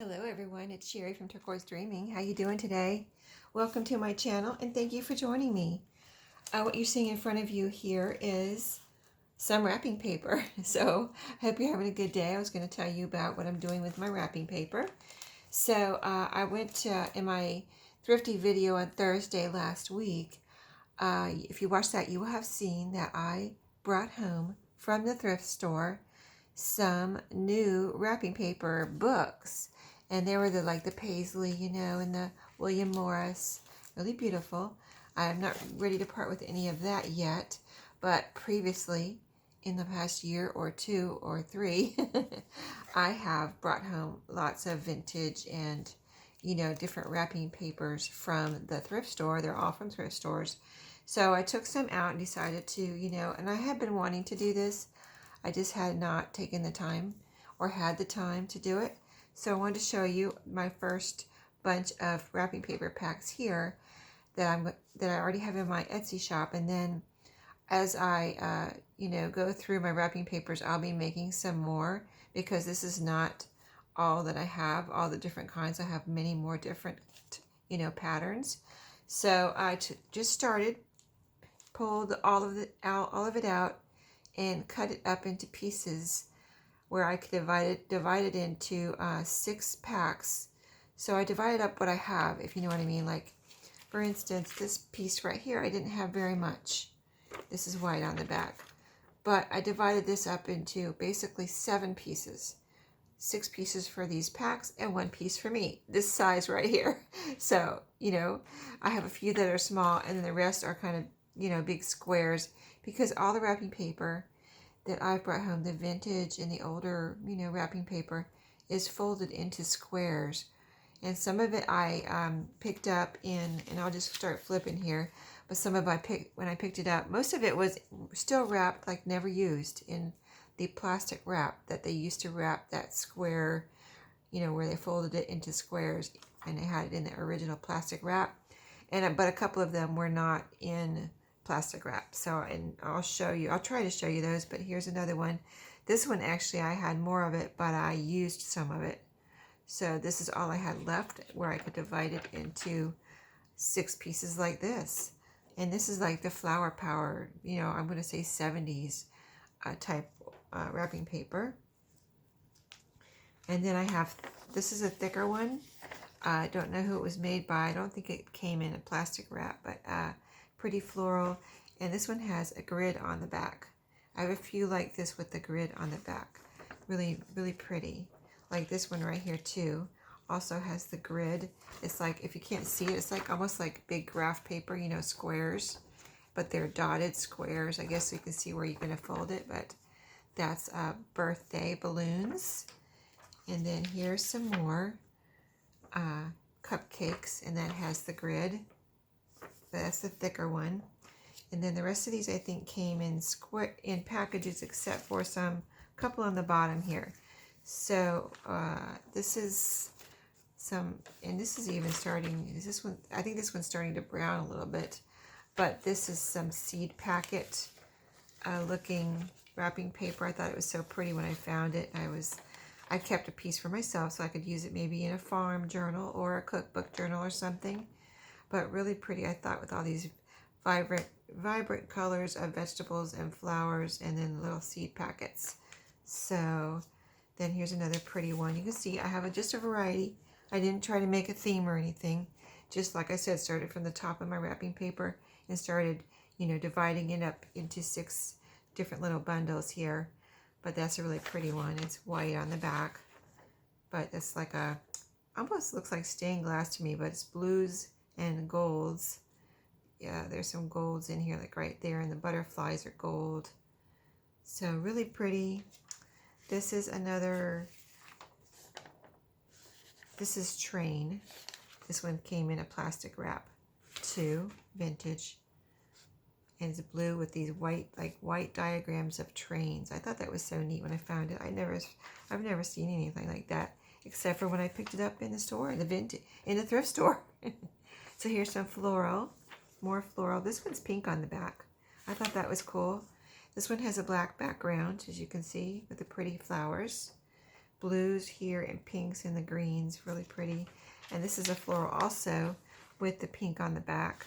Hello everyone, it's Sherry from Turquoise Dreaming. How you doing today? Welcome to my channel and thank you for joining me. What you're seeing in front of you here is some wrapping paper. So I hope you're having a good day. I was going to tell you about what I'm doing with my wrapping paper. So I went in my thrifty video on Thursday last week. If you watched that, you will have seen that I brought home from the thrift store some new wrapping paper books, and they were like the Paisley, and the William Morris, really beautiful. I'm not ready to part with any of that yet, but previously, in the past year or two or three, I have brought home lots of vintage and different wrapping papers from the thrift store. They're all from thrift stores. So I took some out and decided to, and I had been wanting to do this. I just had not taken the time or had the time to do it. So I wanted to show you my first bunch of wrapping paper packs here that I already have in my Etsy shop. And then as I go through my wrapping papers, I'll be making some more, because this is not all that I have, all the different kinds. I have many more different patterns. So I just started, pulled all of it out and cut it up into pieces where I could divide it into 6 packs. So I divided up what I have, if you know what I mean. Like, for instance, this piece right here, I didn't have very much. This is white on the back. But I divided this up into basically 7 pieces. 6 pieces for these packs and 1 piece for me, this size right here. So, I have a few that are small, and then the rest are kind of, big squares, because all the wrapping paper that I've brought home, the vintage and the older, wrapping paper, is folded into squares. And some of it I picked up in, and I'll just start flipping here, but some of when I picked it up, most of it was still wrapped, like never used, in the plastic wrap that they used to wrap that square, where they folded it into squares, and they had it in the original plastic wrap. But a couple of them were not in plastic wrap. So, and I'll try to show you those, but here's another one. This one, actually, I had more of it, but I used some of it. So this is all I had left, where I could divide it into 6 pieces like this. And this is like the Flower Power, I'm going to say 70s type wrapping paper. And then I have, this is a thicker one. I don't know who it was made by. I don't think it came in a plastic wrap, but pretty floral. And this one has a grid on the back. I have a few like this with the grid on the back. Really, really pretty. Like this one right here too. Also has the grid. It's like, if you can't see it, it's like almost like big graph paper, squares. But they're dotted squares. I guess so you can see where you're going to fold it. But that's birthday balloons. And then here's some more cupcakes, and that has the grid. That's the thicker one. And then the rest of these, I think, came in packages, except for couple on the bottom here. So this is some, and this is even starting, this one, I think this one's starting to brown a little bit, but this is some seed packet looking wrapping paper. I thought it was so pretty when I found it. I kept a piece for myself so I could use it maybe in a farm journal or a cookbook journal or something. But really pretty, I thought, with all these vibrant colors of vegetables and flowers, and then little seed packets. So then here's another pretty one. You can see I have just a variety. I didn't try to make a theme or anything. Just like I said, started from the top of my wrapping paper and started, dividing it up into 6 different little bundles here. But that's a really pretty one. It's white on the back, but it's like almost looks like stained glass to me, but it's blues and golds. Yeah, there's some golds in here, like right there, and the butterflies are gold. So really pretty. This is this is Train. This one came in a plastic wrap too, vintage. And it's blue with these white diagrams of trains. I thought that was so neat when I found it. I've never seen anything like that, except for when I picked it up in the store, in the thrift store. So here's some floral, more floral. This one's pink on the back. I thought that was cool. This one has a black background, as you can see, with the pretty flowers. blues here and pinks and the greens, really pretty. And this is a floral also with the pink on the back,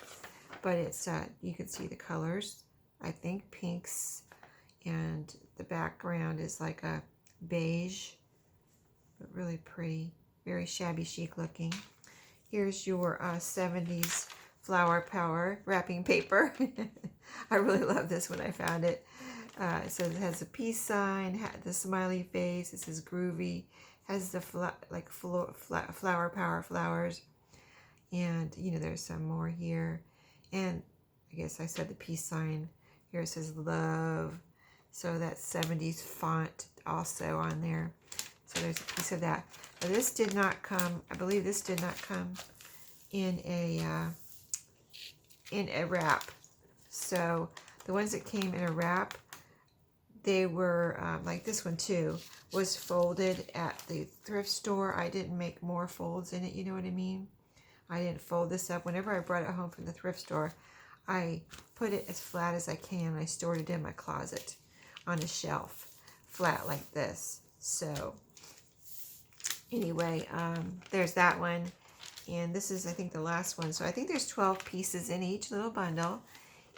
but it's you can see the colors. I think pinks, and the background is like a beige, but really pretty, very shabby chic looking. Here's your 70s Flower Power wrapping paper. I really love this when I found it. So it has a peace sign, the smiley face. It says groovy. Has the Flower Power flowers, and you know there's some more here. And I guess I said the peace sign. Here it says love. So that's 70s font also on there. So there's a piece of that. Now this did not come. I believe this did not come in a wrap. So the ones that came in a wrap, they were like this one too, was folded at the thrift store. I didn't make more folds in it, you know what I mean? I didn't fold this up. Whenever I brought it home from the thrift store, I put it as flat as I can. I stored it in my closet on a shelf, flat like this. So anyway, there's that one. And this is, I think, the last one. So I think there's 12 pieces in each little bundle.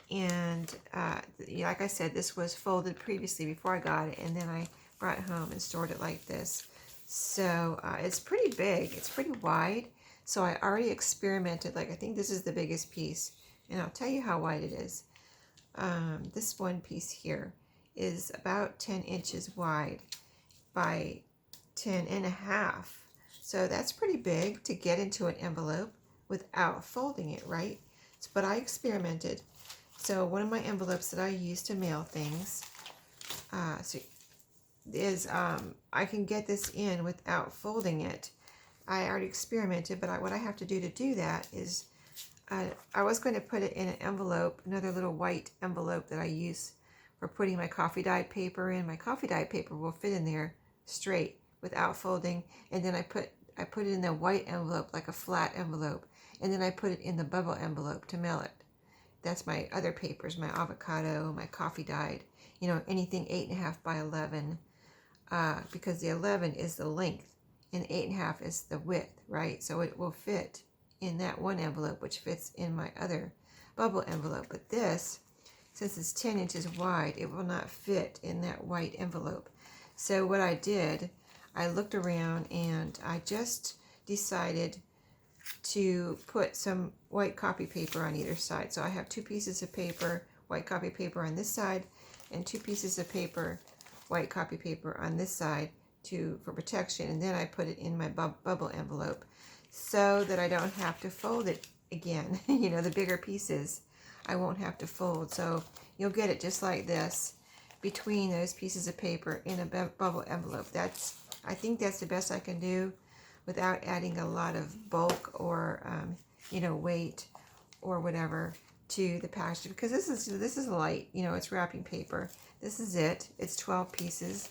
And like I said, this was folded previously before I got it. And then I brought it home and stored it like this. So it's pretty big. It's pretty wide. So I already experimented. Like, I think this is the biggest piece. And I'll tell you how wide it is. This one piece here is about 10 inches wide by 10 and a half. So that's pretty big to get into an envelope without folding it, right? But I experimented. So one of my envelopes that I use to mail things is I can get this in without folding it. I already experimented, but what I have to do that is I was going to put it in an envelope, another little white envelope that I use for putting my coffee dyed paper in. My coffee dyed paper will fit in there straight without folding, and then I put it in the white envelope, like a flat envelope, and then I put it in the bubble envelope to mail it. That's my other papers, my avocado, my coffee dyed, you know, anything 8.5 by 11, because the 11 is the length and 8.5 is the width, right? So it will fit in that one envelope, which fits in my other bubble envelope. But this, since it's 10 inches wide, it will not fit in that white envelope. So what I did, I looked around and I just decided to put some white copy paper on either side. So I have 2 pieces of paper, white copy paper on this side, and 2 pieces of paper, white copy paper on this side for protection. And then I put it in my bubble envelope so that I don't have to fold it again. You know, the bigger pieces I won't have to fold. So you'll get it just like this between those pieces of paper in a bubble envelope. I think that's the best I can do without adding a lot of bulk or you know, weight or whatever to the package, because this is light, you know, it's wrapping paper. This is it. It's 12 pieces.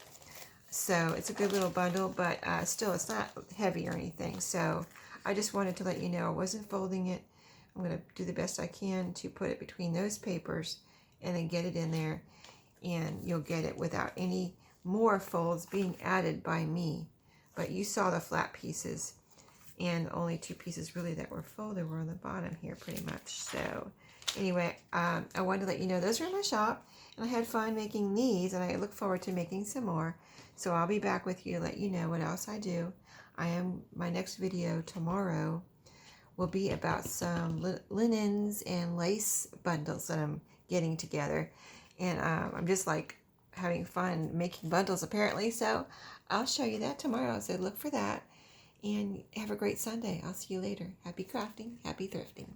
So it's a good little bundle, but still it's not heavy or anything. So I just wanted to let you know I wasn't folding it. I'm going to do the best I can to put it between those papers and then get it in there, and you'll get it without any more folds being added by me. But you saw the flat pieces, and only 2 pieces really that were folded were on the bottom here pretty much. So anyway, I wanted to let you know those are in my shop, and I had fun making these, and I look forward to making some more. So I'll be back with you to let you know what else I do. My next video tomorrow will be about some linens and lace bundles that I'm getting together. And I'm just like having fun making bundles apparently. So I'll show you that tomorrow. So look for that. And have a great Sunday. I'll see you later. Happy crafting, happy thrifting.